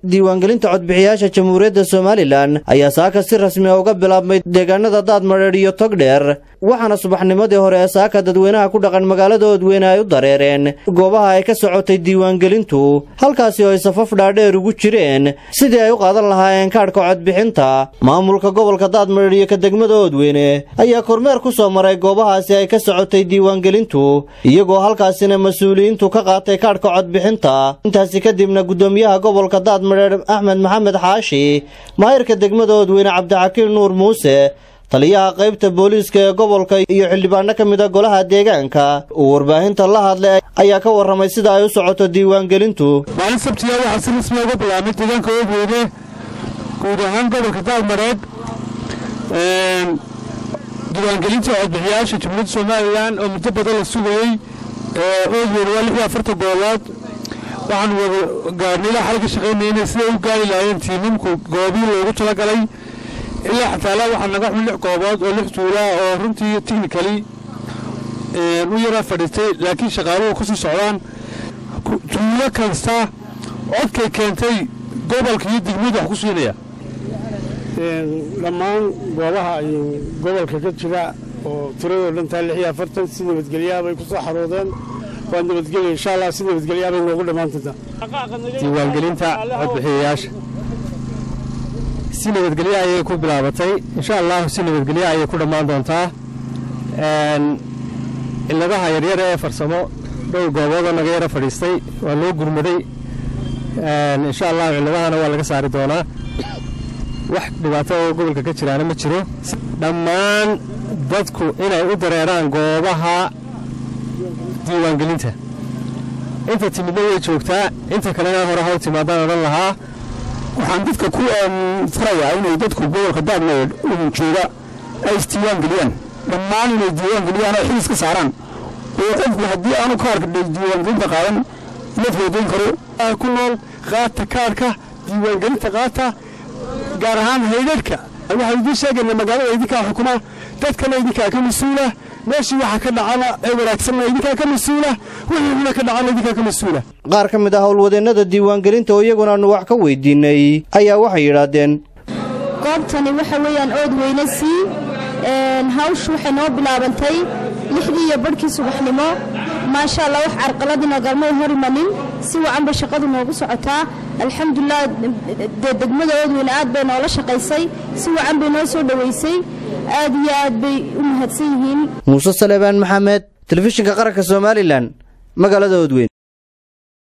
diiwaangelinta codbixiyaasha Jamhuuriyadda Somaliland ayaa saaka si rasmi ah uga bilaabmay deegaanada Daadmareer iyo Togdheer waxaana subaxnimadii hore saaka dadweynaha ku dhaqan magaalada Oodweyne ay u dareereen goobaha ay ka socotay diiwaangelintu halkaas oo ay safaf dhaadheer ugu jireen sidii ay u qaadan lahaayeen kaarka codbixinta maamulka gobolka Daadmareer iyo ka degmada Oodweyne ayaa kormeer ku soo maray goobahaasi ay ka socotay diiwaangelintu iyagoo halkaasina mas'uuliyiintu ka qaatay kaarka codbixinta intaasi kadibna gudoomiyaha gobolka أحمد محمد حاشي ماهرك دegmada Oodweyne Cabdixakiin Nuur Muuse taliyaha qaybta booliiska gobolka iyo xildhibaano ka mid ah golaha deegaanka oo warbaahinta la hadlay ayaa ka waramay sida ay u socoto diiwaangelintu maalin sabtiga waxa si rasmi ah uga bilaabmay deegaanka Oodweyne guud ahaan gobolka Daadmareer diiwaangelinta codbixiyaasha Jamhuuriyadda Somaliland oo muddo badan la sugayay Oodweyne waa 46 goobood waxaan wada gaarnayna xalka shaqeynayna sida uu gaari lahayn tiimamku goobii loogu talagalay ilaa xataa waxaan naga xun 6 goobood oo 6 tuula oo runtii technically u yara fadhistay laakiin shaqaaluhu ku sii socdaan tuulo kasta codkay keentay gobolka iyo degmada wax ku siinaya dhammaan goobaha ay gobolka ka jira oo tiradooda dhan tahay 46 si nabadgelyo bay ku soo xaroodeen ونبتقلي إن شاء الله سنة بتقلي أبي نقول ما أنت diiwaangelinta codbixiyaasha sida nabadgelyo ay ku bilaabatay insha Allah sida nabadgelyo ay ku dhamaan doontaa iladaha yaryar ee farsamo dhowr goobood oo naga yara fadhiistay waa loo gurmaday insha Allah iladahana waa laga saari doonaa wax dhibaato oo gobolka ka jiraana ma jiro dhammaan dadku inay u dareeraan goobaha diiwaangelinta inta timidna way joogtaa inta kalena hore hawl timaadaan oran lahaa waxaan dadka ku farayaa inay dadku gobolka Daadmareer u jooga ay diiwaangeliyaan dhammaan inay diiwaangeliyaan oo xiis ka saaraan oo qofku haddii aanu kaarka diiwaangelinta qaadan ma foodin karo ku nool qaata kaarka diiwaangelinta qaata gaar ahaan hay'adka waxaan idin sheegaynaa magaalada idinka xukuma dadkana idinka ka mas'uula meeshii waxa ka dhacana ee wanaagsan idinka ka mas'uula wixii ka dhacana idinka ka mas'uula qaar ka mid ah howlwadeennada diiwaangelinta oo iyaguna aanu wax ka weydiinay ayaa waxay yiraahdeen goobtani waxa weeyaan Oodweyne si hawshu waxay noo bilaabantay 6 iyo barkii subaxnimo ma sha Allah wax arqaladina galmay horimanin si wacan ba shaqadu noogu socotaa alxamdulillah degmada Oodweyne aad bay noola shaqaysay si wacan bay noo soo dhaweysay aad iyo aad bay u mahadsan yihiin Muuse Salebaan Maxamed telefishinka qaranka Somaliland magaalada Oodweyne